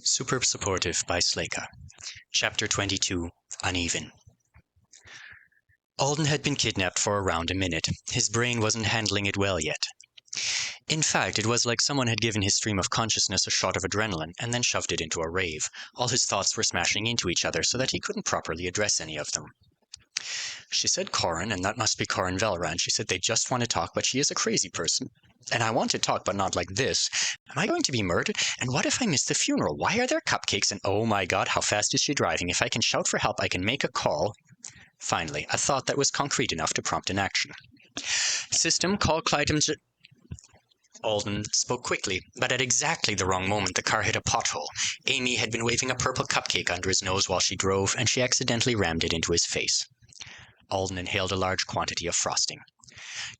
Super Supportive by Sleyca. Chapter 22, Uneven. Alden had been kidnapped for around a minute. His brain wasn't handling it well yet. In fact, it was like someone had given his stream of consciousness a shot of adrenaline and then shoved it into a rave. All his thoughts were smashing into each other so that he couldn't properly address any of them. She said Corin, and that must be Corin Valran. She said they just want to talk, but she is a crazy person. And I want to talk, but not like this. Am I going to be murdered? And what if I miss the funeral? Why are there cupcakes? And oh my god, how fast is she driving? If I can shout for help, I can make a call. Finally, a thought that was concrete enough to prompt an action. System, call Clyde. Alden spoke quickly, but at exactly the wrong moment the car hit a pothole. Amy had been waving a purple cupcake under his nose while she drove, and she accidentally rammed it into his face. Alden inhaled a large quantity of frosting.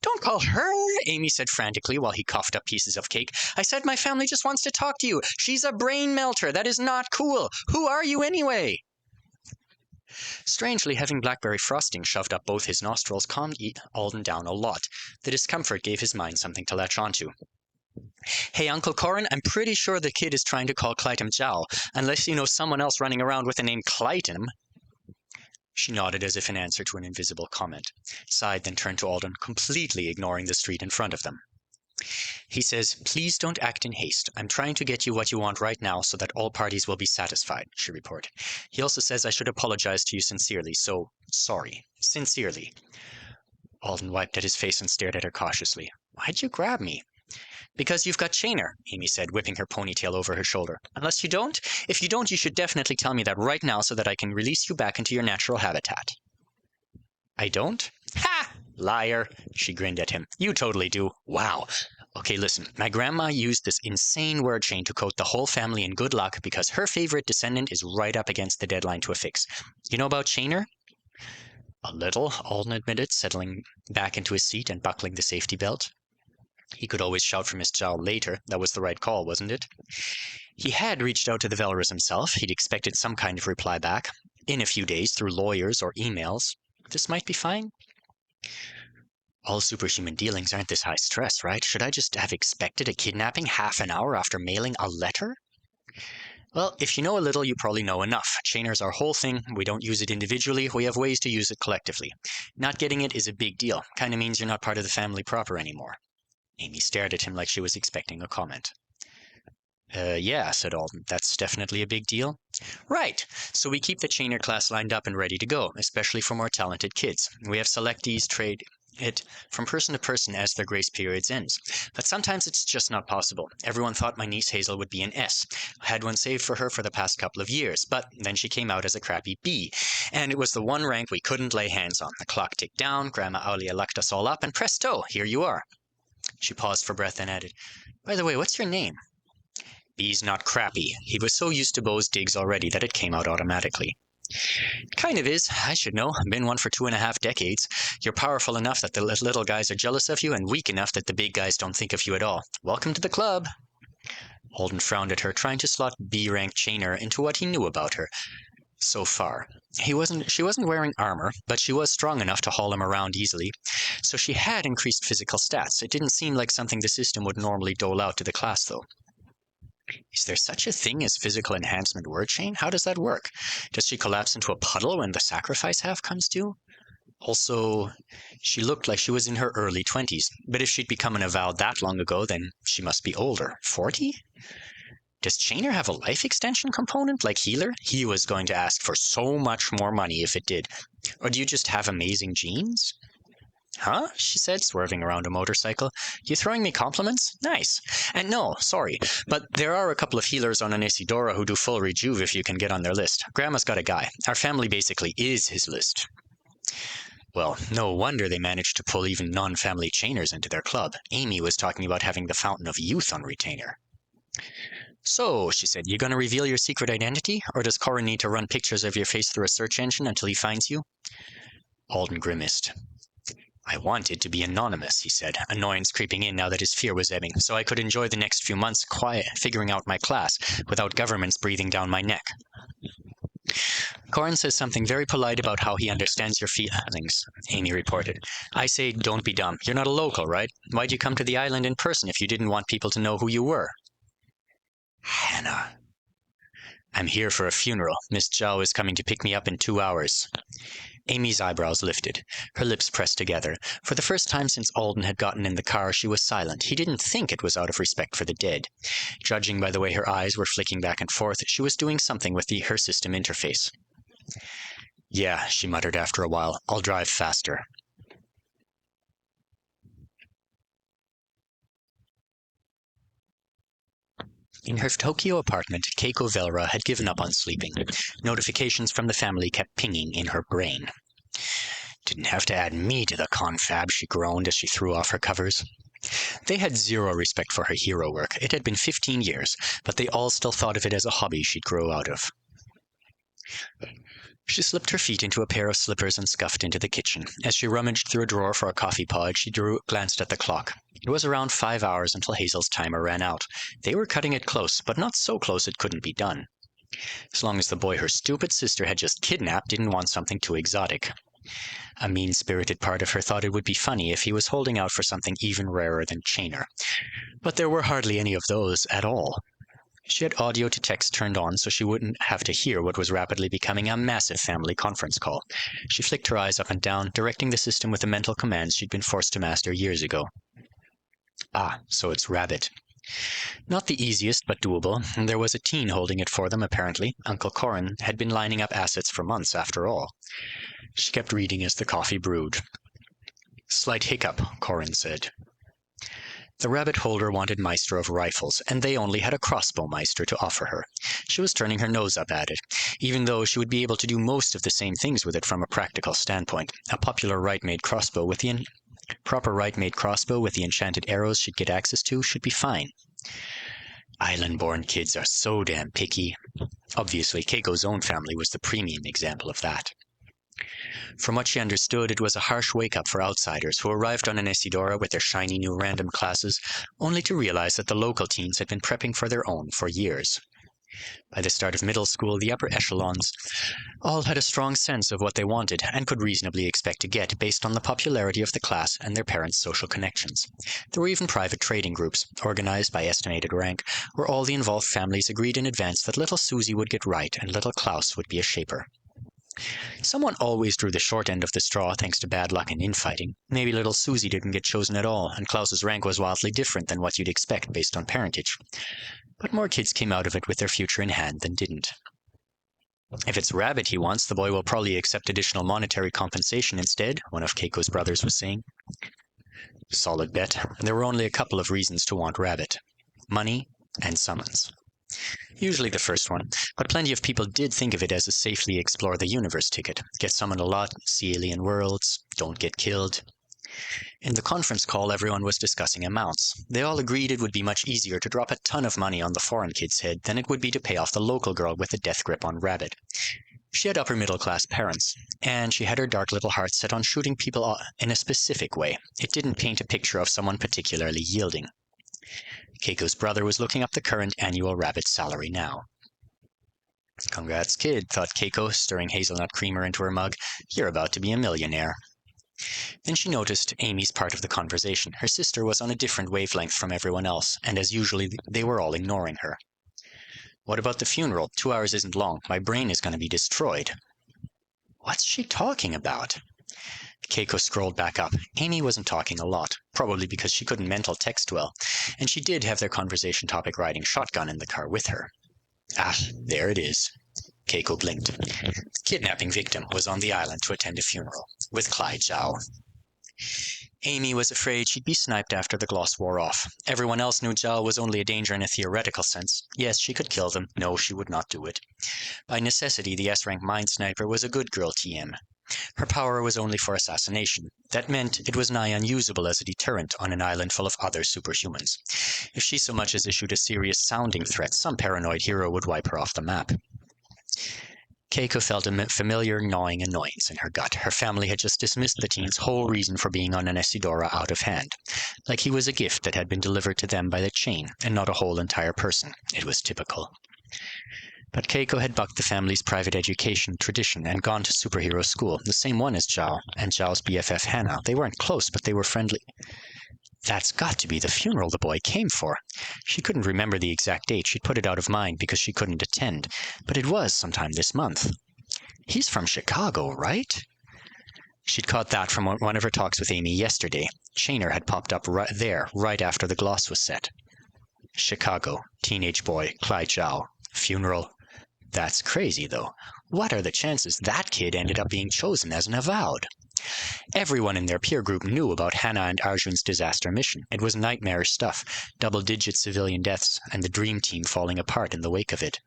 Don't call her, Amy said frantically while he coughed up pieces of cake. I said my family just wants to talk to you. She's a brain melter. That is not cool. Who are you anyway? Strangely, having blackberry frosting shoved up both his nostrils calmed Alden down a lot. The discomfort gave his mind something to latch onto. Hey, Uncle Corin, I'm pretty sure the kid is trying to call Clytem Jowl, unless you know someone else running around with the name Clytem. She nodded as if in answer to an invisible comment, sighed, then turned to Alden, completely ignoring the street in front of them. He says, please don't act in haste. I'm trying to get you what you want right now so that all parties will be satisfied, she reported. He also says I should apologize to you sincerely, so sorry. Sincerely. Alden wiped at his face and stared at her cautiously. Why'd you grab me? Because you've got Chainer, Amy said, whipping her ponytail over her shoulder. Unless you don't? If you don't, you should definitely tell me that right now so that I can release you back into your natural habitat. I don't? Ha! Liar! She grinned at him. You totally do. Wow. Okay, listen. My grandma used this insane word chain to coat the whole family in good luck because her favorite descendant is right up against the deadline to a fix. You know about Chainer? A little, Alden admitted, settling back into his seat and buckling the safety belt. He could always shout for Miss Jowl later. That was the right call, wasn't it? He had reached out to the Valorous himself. He'd expected some kind of reply back. In a few days, through lawyers or emails. This might be fine. All superhuman dealings aren't this high stress, right? Should I just have expected a kidnapping half an hour after mailing a letter? Well, if you know a little, you probably know enough. Chainer's our whole thing. We don't use it individually. We have ways to use it collectively. Not getting it is a big deal. Kind of means you're not part of the family proper anymore. Amy stared at him like she was expecting a comment. Yeah, said Alden. That's definitely a big deal. Right. So we keep the Chainer class lined up and ready to go, especially for more talented kids. We have selectees trade it from person to person as their grace periods ends. But sometimes it's just not possible. Everyone thought my niece Hazel would be an S. I had one saved for her for the past couple of years, but then she came out as a crappy B. And it was the one rank we couldn't lay hands on. The clock ticked down, Grandma Aulia lucked us all up, and presto, here you are. She paused for breath and added, by the way, what's your name? B's not crappy. He was so used to Bo's digs already that it came out automatically. Kind of is. I should know. I've been one for 2.5 decades. You're powerful enough that the little guys are jealous of you and weak enough that the big guys don't think of you at all. Welcome to the club. Alden frowned at her, trying to slot B-rank Chainer into what he knew about her. So far. She wasn't wearing armor, but she was strong enough to haul him around easily. So she had increased physical stats. It didn't seem like something the system would normally dole out to the class, though. Is there such a thing as physical enhancement word chain? How does that work? Does she collapse into a puddle when the sacrifice half comes due? Also, she looked like she was in her early 20s, but if she'd become an avowed that long ago, then she must be older. 40? Does Chainer have a life extension component like Healer? He was going to ask for so much more money if it did. Or do you just have amazing genes? Huh? She said, swerving around a motorcycle. You throwing me compliments? Nice. And no, sorry, but there are a couple of healers on an Isidora who do full rejuve if you can get on their list. Grandma's got a guy. Our family basically is his list. Well, no wonder they managed to pull even non-family Chainers into their club. Amy was talking about having the Fountain of Youth on retainer. So, she said, you gonna reveal your secret identity? Or does Corin need to run pictures of your face through a search engine until he finds you? Alden grimaced. I wanted to be anonymous, he said, annoyance creeping in now that his fear was ebbing, so I could enjoy the next few months quiet, figuring out my class, without governments breathing down my neck. Corin says something very polite about how he understands your feelings, Amy reported. I say, don't be dumb. You're not a local, right? Why'd you come to the island in person if you didn't want people to know who you were? Hannah. I'm here for a funeral. Miss Zhao is coming to pick me up in 2 hours. Amy's eyebrows lifted, her lips pressed together. For the first time since Alden had gotten in the car, she was silent. He didn't think it was out of respect for the dead. Judging by the way her eyes were flicking back and forth, she was doing something with her system interface. Yeah, she muttered after a while. I'll drive faster. In her Tokyo apartment, Keiko Velra had given up on sleeping. Notifications from the family kept pinging in her brain. Didn't have to add me to the confab, she groaned as she threw off her covers. They had zero respect for her hero work. It had been 15 years, but they all still thought of it as a hobby she'd grow out of. She slipped her feet into a pair of slippers and scuffed into the kitchen. As she rummaged through a drawer for a coffee pod, she glanced at the clock. It was around 5 hours until Hazel's timer ran out. They were cutting it close, but not so close it couldn't be done. As long as the boy her stupid sister had just kidnapped didn't want something too exotic. A mean-spirited part of her thought it would be funny if he was holding out for something even rarer than Chainer. But there were hardly any of those at all. She had audio to text turned on so she wouldn't have to hear what was rapidly becoming a massive family conference call. She flicked her eyes up and down, directing the system with the mental commands she'd been forced to master years ago. Ah, so it's Rabbit. Not the easiest, but doable. There was a teen holding it for them, apparently. Uncle Corin had been lining up assets for months, after all. She kept reading as the coffee brewed. Slight hiccup, Corin said. The rabbit holder wanted Meister of rifles, and they only had a crossbow Meister to offer her. She was turning her nose up at it, even though she would be able to do most of the same things with it from a practical standpoint. A popular right-made crossbow with the proper right-made crossbow with the enchanted arrows she'd get access to should be fine. Island-born kids are so damn picky. Obviously, Keiko's own family was the premium example of that. From what she understood, it was a harsh wake-up for outsiders who arrived on an Isidora with their shiny new random classes, only to realize that the local teens had been prepping for their own for years. By the start of middle school, the upper echelons all had a strong sense of what they wanted and could reasonably expect to get based on the popularity of the class and their parents' social connections. There were even private trading groups, organized by estimated rank, where all the involved families agreed in advance that little Susie would get right and little Klaus would be a shaper. Someone always drew the short end of the straw thanks to bad luck and infighting. Maybe little Susie didn't get chosen at all, and Klaus's rank was wildly different than what you'd expect based on parentage. But more kids came out of it with their future in hand than didn't. If it's Rabbit he wants, the boy will probably accept additional monetary compensation instead, one of Keiko's brothers was saying. Solid bet. There were only a couple of reasons to want Rabbit. Money and summons. Usually the first one, but plenty of people did think of it as a safely explore the universe ticket. Get summoned a lot, see alien worlds, don't get killed. In the conference call, everyone was discussing amounts. They all agreed it would be much easier to drop a ton of money on the foreign kid's head than it would be to pay off the local girl with a death grip on Rabbit. She had upper-middle-class parents, and she had her dark little heart set on shooting people in a specific way. It didn't paint a picture of someone particularly yielding. Keiko's brother was looking up the current annual Rabbit salary now. Congrats, kid, thought Keiko, stirring hazelnut creamer into her mug. You're about to be a millionaire. Then she noticed Amy's part of the conversation. Her sister was on a different wavelength from everyone else, and as usually, they were all ignoring her. What about the funeral? 2 hours isn't long. My brain is going to be destroyed. What's she talking about? Keiko scrolled back up. Amy wasn't talking a lot, probably because she couldn't mental text well, and she did have their conversation topic riding shotgun in the car with her. Ah, there it is. Keiko blinked. The kidnapping victim was on the island to attend a funeral, with Clyde Zhao. Amy was afraid she'd be sniped after the gloss wore off. Everyone else knew Zhao was only a danger in a theoretical sense. Yes, she could kill them. No, she would not do it. By necessity, the S-rank mind sniper was a good girl TM. Her power was only for assassination. That meant it was nigh unusable as a deterrent on an island full of other superhumans. If she so much as issued a serious-sounding threat, some paranoid hero would wipe her off the map. Keiko felt a familiar gnawing annoyance in her gut. Her family had just dismissed the teen's whole reason for being on an Isidora out of hand, like he was a gift that had been delivered to them by the chain, and not a whole entire person. It was typical. But Keiko had bucked the family's private education tradition and gone to superhero school, the same one as Zhao, and Zhao's BFF Hannah. They weren't close, but they were friendly. That's got to be the funeral the boy came for. She couldn't remember the exact date. She'd put it out of mind because she couldn't attend, but it was sometime this month. He's from Chicago, right? She'd caught that from one of her talks with Amy yesterday. Shaner had popped up right after the gloss was set. Chicago, teenage boy, Clyde Zhao, funeral. That's crazy, though. What are the chances that kid ended up being chosen as an avowed? Everyone in their peer group knew about Hannah and Arjun's disaster mission. It was nightmarish stuff, double-digit civilian deaths, and the dream team falling apart in the wake of it.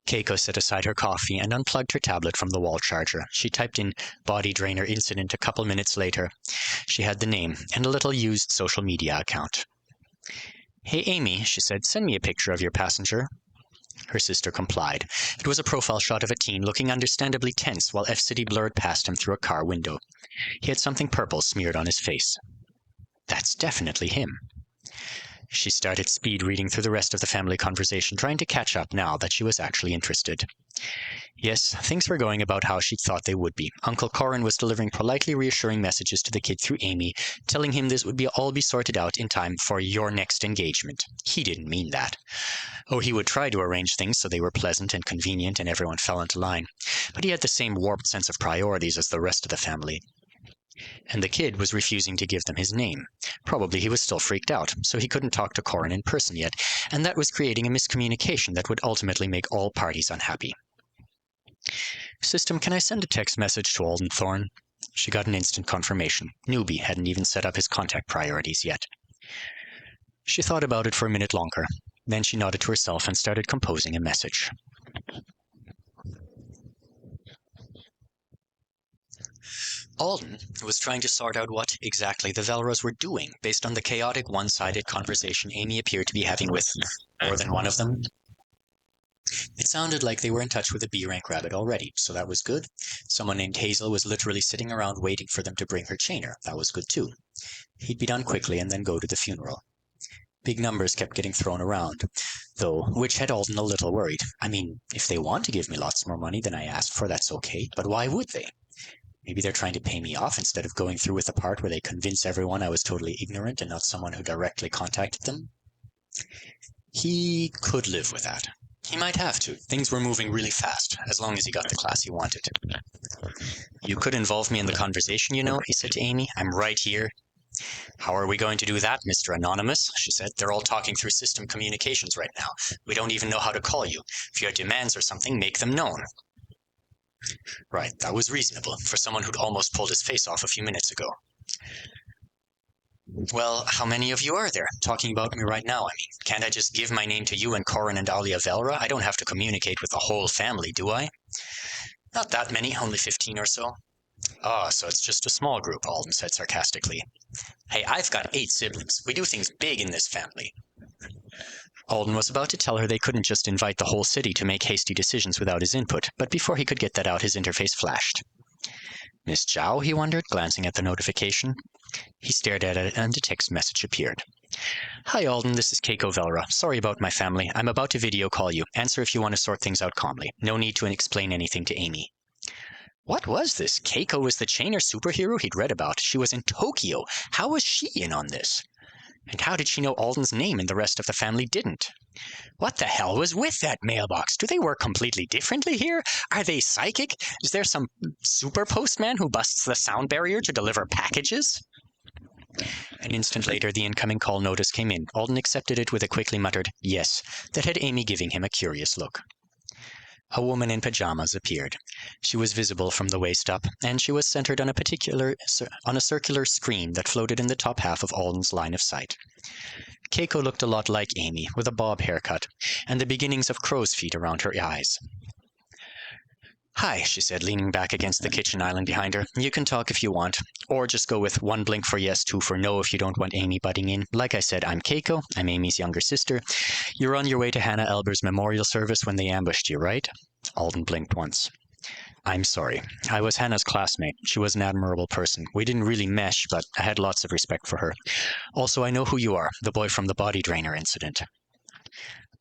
Keiko set aside her coffee and unplugged her tablet from the wall charger. She typed in body drainer incident a couple minutes later. She had the name and a little used social media account. Hey Amy, she said, send me a picture of your passenger. Her sister complied. It was a profile shot of a teen looking understandably tense while F-City blurred past him through a car window. He had something purple smeared on his face. That's definitely him. She started speed reading through the rest of the family conversation, trying to catch up now that she was actually interested. Yes, things were going about how she'd thought they would be. Uncle Corin was delivering politely reassuring messages to the kid through Amy, telling him this would all be sorted out in time for your next engagement. He didn't mean that. Oh, he would try to arrange things so they were pleasant and convenient and everyone fell into line. But he had the same warped sense of priorities as the rest of the family. And the kid was refusing to give them his name. Probably he was still freaked out, so he couldn't talk to Corin in person yet, and that was creating a miscommunication that would ultimately make all parties unhappy. System, can I send a text message to Alden Thorne? She got an instant confirmation. Newbie hadn't even set up his contact priorities yet. She thought about it for a minute longer. Then she nodded to herself and started composing a message. Alden was trying to sort out what exactly the Velros were doing based on the chaotic one-sided conversation Amy appeared to be having with more than one of them. It sounded like they were in touch with a B-rank rabbit already, so that was good. Someone named Hazel was literally sitting around waiting for them to bring her chainer. That was good too. He'd be done quickly and then go to the funeral. Big numbers kept getting thrown around, though, which had Alden a little worried. I mean, if they want to give me lots more money than I asked for, that's okay, but why would they? Maybe they're trying to pay me off instead of going through with the part where they convince everyone I was totally ignorant and not someone who directly contacted them. He could live with that. He might have to. Things were moving really fast, as long as he got the class he wanted. You could involve me in the conversation, you know, he said to Amy. I'm right here. How are we going to do that, Mr. Anonymous? She said. They're all talking through system communications right now. We don't even know how to call you. If you have demands or something, make them known. Right, that was reasonable, for someone who'd almost pulled his face off a few minutes ago. Well, how many of you are there, talking about me right now? I mean, can't I just give my name to you and Corin and Alia Velra? I don't have to communicate with the whole family, do I? Not that many, only 15 or so. Ah, so it's just a small group, Alden said sarcastically. Hey, I've got 8 siblings. We do things big in this family. Alden was about to tell her they couldn't just invite the whole city to make hasty decisions without his input, but before he could get that out, his interface flashed. Miss Zhao, he wondered, glancing at the notification. He stared at it, and a text message appeared. Hi, Alden, this is Keiko Velra. Sorry about my family. I'm about to video call you. Answer if you want to sort things out calmly. No need to explain anything to Amy. What was this? Keiko was the chainer superhero he'd read about. She was in Tokyo. How was she in on this? And how did she know Alden's name and the rest of the family didn't? What the hell was with that mailbox? Do they work completely differently here? Are they psychic? Is there some super postman who busts the sound barrier to deliver packages? An instant later, the incoming call notice came in. Alden accepted it with a quickly muttered yes that had Amy giving him a curious look. A woman in pajamas appeared. She was visible from the waist up, and she was centered on a circular screen that floated in the top half of Alden's line of sight. Keiko looked a lot like Amy, with a bob haircut, and the beginnings of crow's feet around her eyes. Hi, she said, leaning back against the kitchen island behind her. You can talk if you want, or just go with 1 blink for yes, 2 for no if you don't want Amy butting in. Like I said, I'm Keiko. I'm Amy's younger sister. You're on your way to Hannah Elber's memorial service when they ambushed you, right? Alden blinked once. I'm sorry. I was Hannah's classmate. She was an admirable person. We didn't really mesh, but I had lots of respect for her. Also, I know who you are, the boy from the body drainer incident.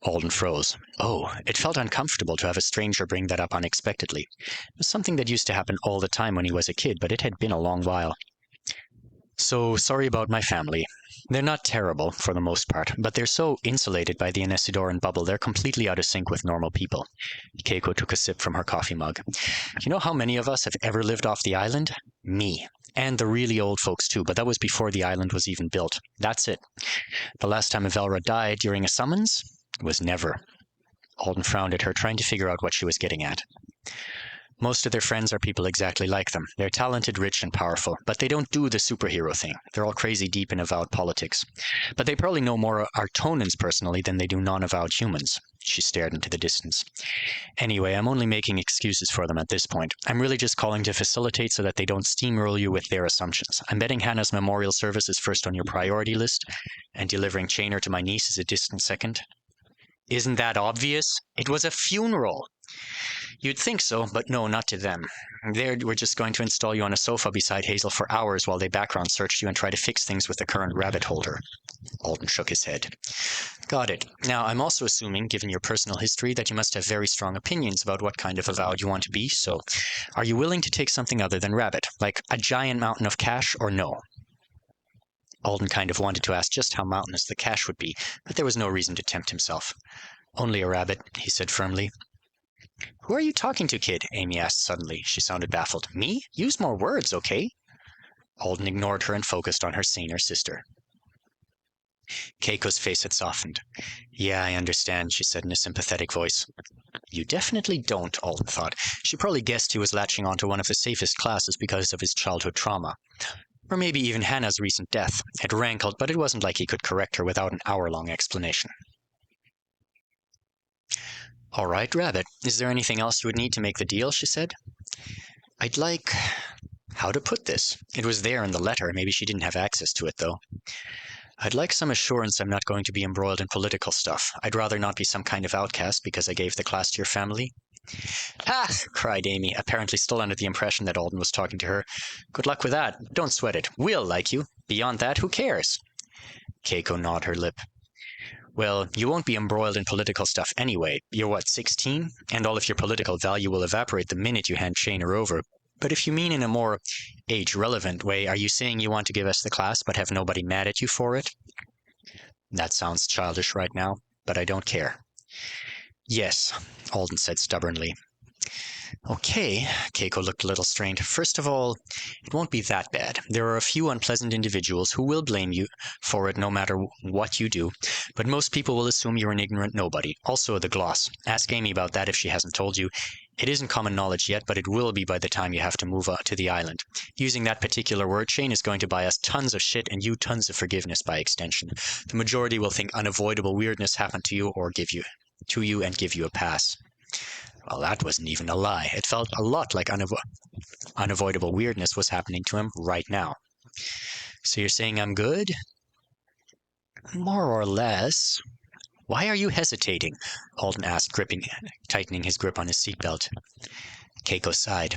Alden froze. Oh, it felt uncomfortable to have a stranger bring that up unexpectedly. It was something that used to happen all the time when he was a kid, but it had been a long while. So, sorry about my family. They're not terrible, for the most part, but they're so insulated by the Anesidoran bubble, they're completely out of sync with normal people. Keiko took a sip from her coffee mug. You know how many of us have ever lived off the island? Me. And the really old folks, too, but that was before the island was even built. That's it. The last time Avelra died during a summons was never. Alden frowned at her, trying to figure out what she was getting at. Most of their friends are people exactly like them. They're talented, rich, and powerful, but they don't do the superhero thing. They're all crazy deep in avowed politics. But they probably know more Artonans personally than they do non-avowed humans. She stared into the distance. Anyway, I'm only making excuses for them at this point. I'm really just calling to facilitate so that they don't steamroll you with their assumptions. I'm betting Hannah's memorial service is first on your priority list, and delivering Chainer to my niece is a distant second. Isn't that obvious? It was a funeral. You'd think so, but no, not to them. We're just going to install you on a sofa beside Hazel for hours while they background search you and try to fix things with the current rabbit holder. Alden shook his head. Got it. Now, I'm also assuming, given your personal history, that you must have very strong opinions about what kind of avowed you want to be, so are you willing to take something other than rabbit, like a giant mountain of cash, or no? Alden kind of wanted to ask just how mountainous the cash would be, but there was no reason to tempt himself. Only a rabbit, he said firmly. Who are you talking to, kid? Amy asked suddenly. She sounded baffled. Me? Use more words, okay? Alden ignored her and focused on her saner sister. Keiko's face had softened. Yeah, I understand, she said in a sympathetic voice. You definitely don't, Alden thought. She probably guessed he was latching onto one of the safest classes because of his childhood trauma. Or maybe even Hannah's recent death. It rankled, but it wasn't like he could correct her without an hour-long explanation. All right, Rabbit, is there anything else you would need to make the deal, she said. I'd like... How to put this? It was there in the letter. Maybe she didn't have access to it, though. I'd like some assurance I'm not going to be embroiled in political stuff. I'd rather not be some kind of outcast because I gave the class to your family. Ha! Cried Amy, apparently still under the impression that Alden was talking to her. Good luck with that. Don't sweat it. We'll like you. Beyond that, who cares? Keiko gnawed her lip. Well, you won't be embroiled in political stuff anyway. You're what, 16? And all of your political value will evaporate the minute you hand Chainer over. But if you mean in a more age-relevant way, are you saying you want to give us the class but have nobody mad at you for it? That sounds childish right now, but I don't care. Yes, Alden said stubbornly. Okay, Keiko looked a little strained. First of all, it won't be that bad. There are a few unpleasant individuals who will blame you for it no matter what you do, but most people will assume you're an ignorant nobody. Also the gloss. Ask Amy about that if she hasn't told you. It isn't common knowledge yet, but it will be by the time you have to move to the island. Using that particular word chain is going to buy us tons of shit and you tons of forgiveness by extension. The majority will think unavoidable weirdness happened to you or give you a pass. Well, that wasn't even a lie. It felt a lot like unavoidable weirdness was happening to him right now. So you're saying I'm good? More or less. Why are you hesitating? Alden asked, tightening his grip on his seatbelt. Keiko sighed.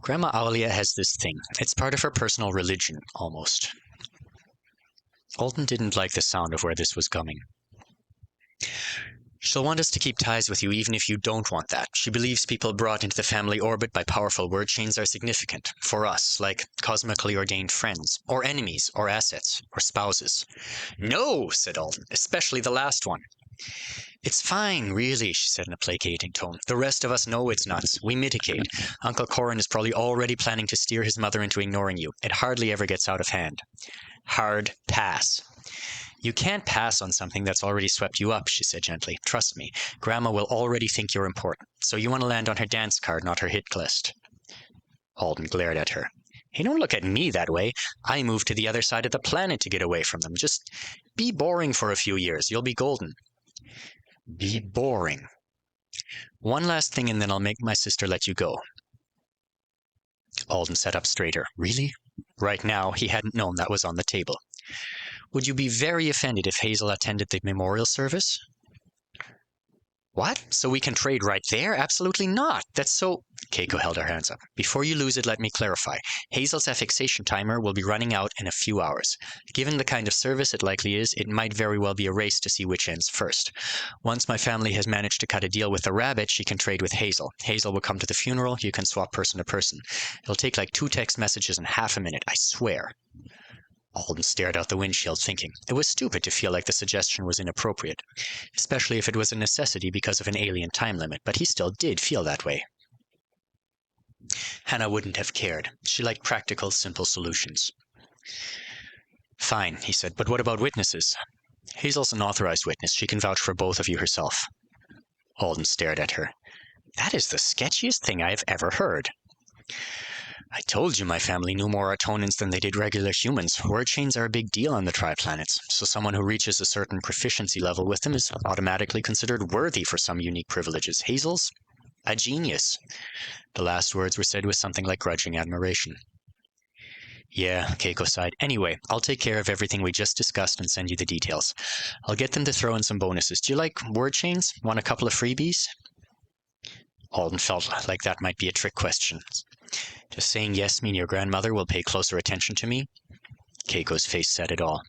Grandma Aulia has this thing. It's part of her personal religion, almost. Alden didn't like the sound of where this was coming. She'll want us to keep ties with you even if you don't want that. She believes people brought into the family orbit by powerful word chains are significant, for us, like cosmically ordained friends, or enemies, or assets, or spouses. No, said Alden, especially the last one. It's fine, really, she said in a placating tone. The rest of us know it's nuts. We mitigate. Uncle Corin is probably already planning to steer his mother into ignoring you. It hardly ever gets out of hand. Hard pass. You can't pass on something that's already swept you up, she said gently. Trust me, Grandma will already think you're important, so you want to land on her dance card, not her hit list. Alden glared at her. Hey, don't look at me that way. I moved to the other side of the planet to get away from them. Just be boring for a few years. You'll be golden. Be boring. One last thing and then I'll make my sister let you go. Alden sat up straighter. Really? Right now, he hadn't known that was on the table. Would you be very offended if Hazel attended the memorial service? What? So we can trade right there? Absolutely not. That's so... Keiko held her hands up. Before you lose it, let me clarify. Hazel's affixation timer will be running out in a few hours. Given the kind of service it likely is, it might very well be a race to see which ends first. Once my family has managed to cut a deal with the rabbit, she can trade with Hazel. Hazel will come to the funeral. You can swap person to person. It'll take like 2 text messages in half a minute, I swear. Alden stared out the windshield, thinking it was stupid to feel like the suggestion was inappropriate, especially if it was a necessity because of an alien time limit, but he still did feel that way. Hannah wouldn't have cared. She liked practical, simple solutions. Fine, he said, but what about witnesses? Hazel's an authorized witness. She can vouch for both of you herself. Alden stared at her. That is the sketchiest thing I have ever heard. I told you my family knew more Autonans than they did regular humans. Word chains are a big deal on the Tri-Planets, so someone who reaches a certain proficiency level with them is automatically considered worthy for some unique privileges. Hazel's a genius. The last words were said with something like grudging admiration. Yeah, Keiko sighed. Anyway, I'll take care of everything we just discussed and send you the details. I'll get them to throw in some bonuses. Do you like word chains? Want a couple of freebies? Alden felt like that might be a trick question. Does saying yes mean your grandmother will pay closer attention to me? Keiko's face said it all.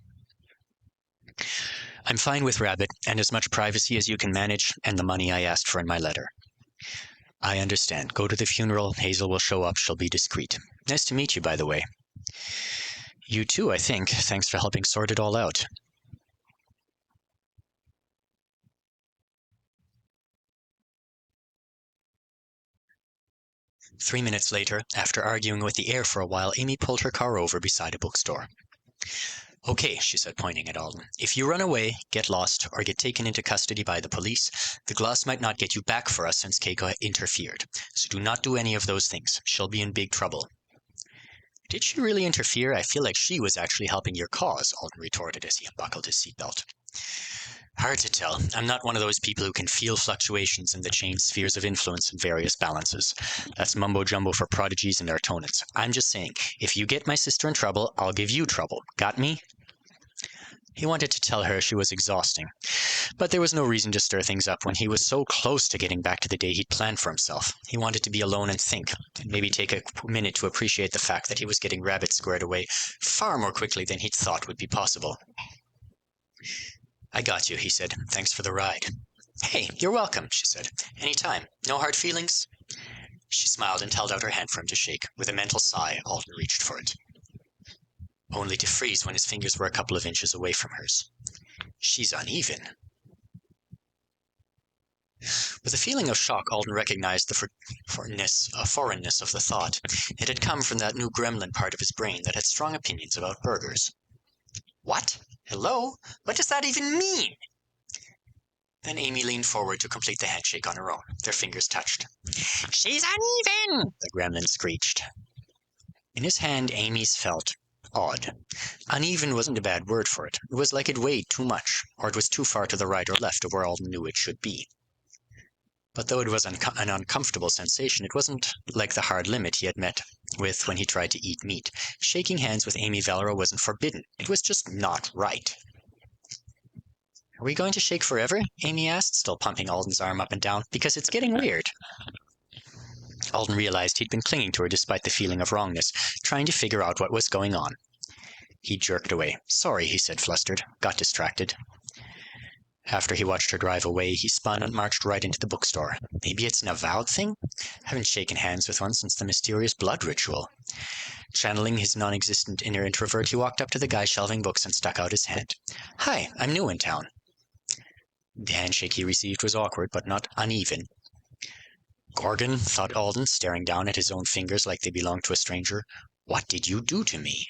I'm fine with Rabbit, and as much privacy as you can manage, and the money I asked for in my letter. I understand. Go to the funeral. Hazel will show up. She'll be discreet. Nice to meet you, by the way. You too, I think. Thanks for helping sort it all out. Three minutes later, after arguing with the air for a while, Amy pulled her car over beside a bookstore. Okay, she said, pointing at Alden. If you run away, get lost, or get taken into custody by the police, the glass might not get you back for us since Keiko interfered. So do not do any of those things. She'll be in big trouble. Did she really interfere? I feel like she was actually helping your cause, Alden retorted as he unbuckled his seatbelt. Hard to tell. I'm not one of those people who can feel fluctuations in the chain spheres of influence and various balances. That's mumbo-jumbo for prodigies and artonans. I'm just saying, if you get my sister in trouble, I'll give you trouble. Got me? He wanted to tell her she was exhausting, but there was no reason to stir things up when he was so close to getting back to the day he'd planned for himself. He wanted to be alone and think, and maybe take a minute to appreciate the fact that he was getting Rabbit squared away far more quickly than he'd thought would be possible. I got you, he said. Thanks for the ride. Hey, you're welcome, she said. Anytime. No hard feelings? She smiled and held out her hand for him to shake. With a mental sigh, Alden reached for it, only to freeze when his fingers were a couple of inches away from hers. She's uneven. With a feeling of shock, Alden recognized the foreignness of the thought. It had come from that new gremlin part of his brain that had strong opinions about burgers. What? Hello? What does that even mean? Then Amy leaned forward to complete the handshake on her own. Their fingers touched. She's uneven! The gremlin screeched. In his hand, Amy's felt odd. Uneven wasn't a bad word for it. It was like it weighed too much, or it was too far to the right or left of where Alden knew it should be. But though it was an uncomfortable sensation, it wasn't like the hard limit he had met with when he tried to eat meat. Shaking hands with Amy Valero wasn't forbidden. It was just not right. Are we going to shake forever? Amy asked, still pumping Alden's arm up and down, because it's getting weird. Alden realized he'd been clinging to her despite the feeling of wrongness, trying to figure out what was going on. He jerked away. Sorry, he said, flustered. Got distracted. After he watched her drive away, he spun and marched right into the bookstore. Maybe it's an avowed thing? Haven't shaken hands with one since the mysterious blood ritual. Channeling his non-existent inner introvert, he walked up to the guy shelving books and stuck out his hand. Hi, I'm new in town. The handshake he received was awkward, but not uneven. Gorgon, thought Alden, staring down at his own fingers like they belonged to a stranger. What did you do to me?